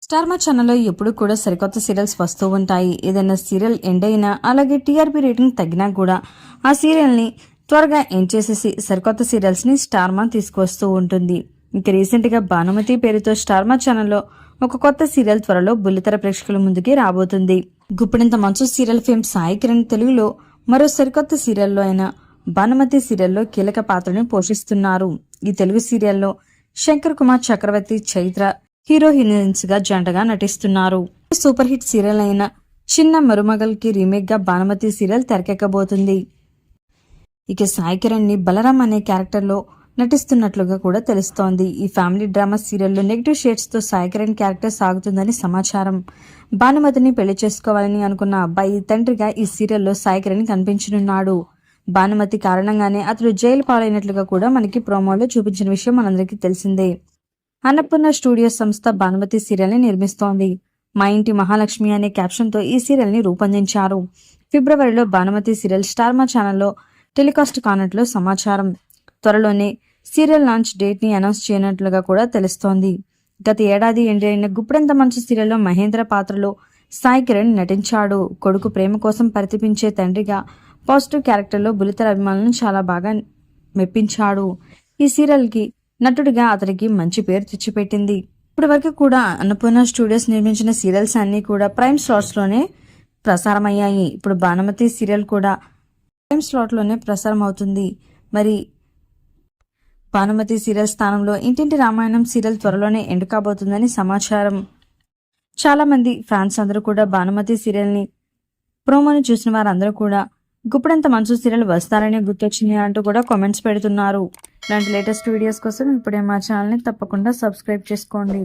Star మా ఛానల్లో ఎప్పుడు కూడా సరికొత్త సీరియల్స్ వస్తూ ఉంటాయి. ఏదైనా సీరియల్ ఎండ్ అయినా అలాగే టీఆర్పీ రేటింగ్ తగ్గినా కూడా ఆ సీరియల్ని త్వరగా ఎండ్ చేసేసి సరికొత్త సీరియల్స్ని స్టార్ మా తీసుకువస్తూ ఉంటుంది. ఇక రీసెంట్గా భానుమతి పేరుతో స్టార్ మా ఛానల్లో ఒక కొత్త సీరియల్ త్వరలో బుల్లితెర ప్రేక్షకుల ముందుకి రాబోతుంది. గుప్పెడంత మంచు సీరియల్ ఫేమ్ సాయి కిరణ్ తెలుగులో మరో సరికొత్త సీరియల్లో అయిన భానుమతి సీరియల్లో కీలక పాత్రను పోషిస్తున్నారు. ఈ తెలుగు సీరియల్లో శంకర్ కుమార్ చక్రవర్తి, చైత్ర హీరో హీరోయిన్స్ గా జంటగా నటిస్తున్నారు. సూపర్ హిట్ సీరియల్ అయిన చిన్న మరుమగల్ కి రీమేక్ గా భానుమతి సీరియల్ తెరకెక్కబోతుంది. ఇక సాయి కిరణ్ ని బలరాం అనే క్యారెక్టర్ లో నటిస్తున్నట్లుగా కూడా తెలుస్తోంది. ఈ ఫ్యామిలీ డ్రామా సీరియల్లో నెగిటివ్ షేడ్స్ తో సాయి కిరణ్ క్యారెక్టర్ సాగుతుందని సమాచారం. భానుమతిని పెళ్లి చేసుకోవాలని అనుకున్న అబ్బాయి తండ్రిగా ఈ సీరియల్లో సాయి కిరణ్ కనిపించనున్నాడు. భానుమతి కారణంగానే అతడు జైలు పాలైనట్లుగా కూడా మనకి ప్రోమోలో చూపించిన విషయం మనందరికీ తెలిసిందే. అన్నపూర్ణ స్టూడియో సంస్థ భానుమతి సీరియల్ ని నిర్మిస్తోంది. మా ఇంటి మహాలక్ష్మి అనే క్యాప్షన్ తో ఈ సీరియల్ ని రూపొందించారు. ఫిబ్రవరిలో భానుమతి సీరియల్ స్టార్ మా ఛానల్లో టెలికాస్ట్ కానట్లు సమాచారం. త్వరలోనే సీరియల్ లాంచ్ డేట్ ని అనౌన్స్ చేయనట్లుగా కూడా తెలుస్తోంది. గత ఏడాది ఎండ్ అయిన గుప్పెడంత మంచు సీరియల్లో మహేంద్ర పాత్రలో సాయి కిరణ్ నటించాడు. కొడుకు ప్రేమ కోసం పరితపించే తండ్రిగా పాజిటివ్ క్యారెక్టర్లో బుల్లితెర అభిమానులను చాలా బాగా మెప్పించాడు. ఈ సీరియల్ కి నటుడిగా అతనికి మంచి పేరు తెచ్చిపెట్టింది. ఇప్పటి వరకు కూడా అన్నపూర్ణ స్టూడియోస్ నిర్మించిన సీరియల్స్ అన్ని కూడా ప్రైమ్ స్లాట్స్ లోనే ప్రసారమయ్యాయి. ఇప్పుడు భానుమతి సీరియల్ కూడా ప్రైమ్ స్లాట్ లోనే ప్రసారం అవుతుంది. మరి భానుమతి సీరియల్ స్థానంలో ఇంటింటి రామాయణం సీరియల్ త్వరలోనే ఎండ్ కాబోతుందని సమాచారం. చాలా మంది ఫ్యాన్స్ అందరూ కూడా భానుమతి సీరియల్ ని ప్రోమోని చూసిన వారందరూ కూడా గుప్పెడంత మంచు సీరియల్ వస్తారని గుర్తొచ్చింది అంటూ కూడా కామెంట్స్ పెడుతున్నారు. ఇలాంటి లేటెస్ట్ వీడియోస్ కోసం ఇప్పుడే మా ఛానల్ని తప్పకుండా సబ్స్క్రైబ్ చేసుకోండి.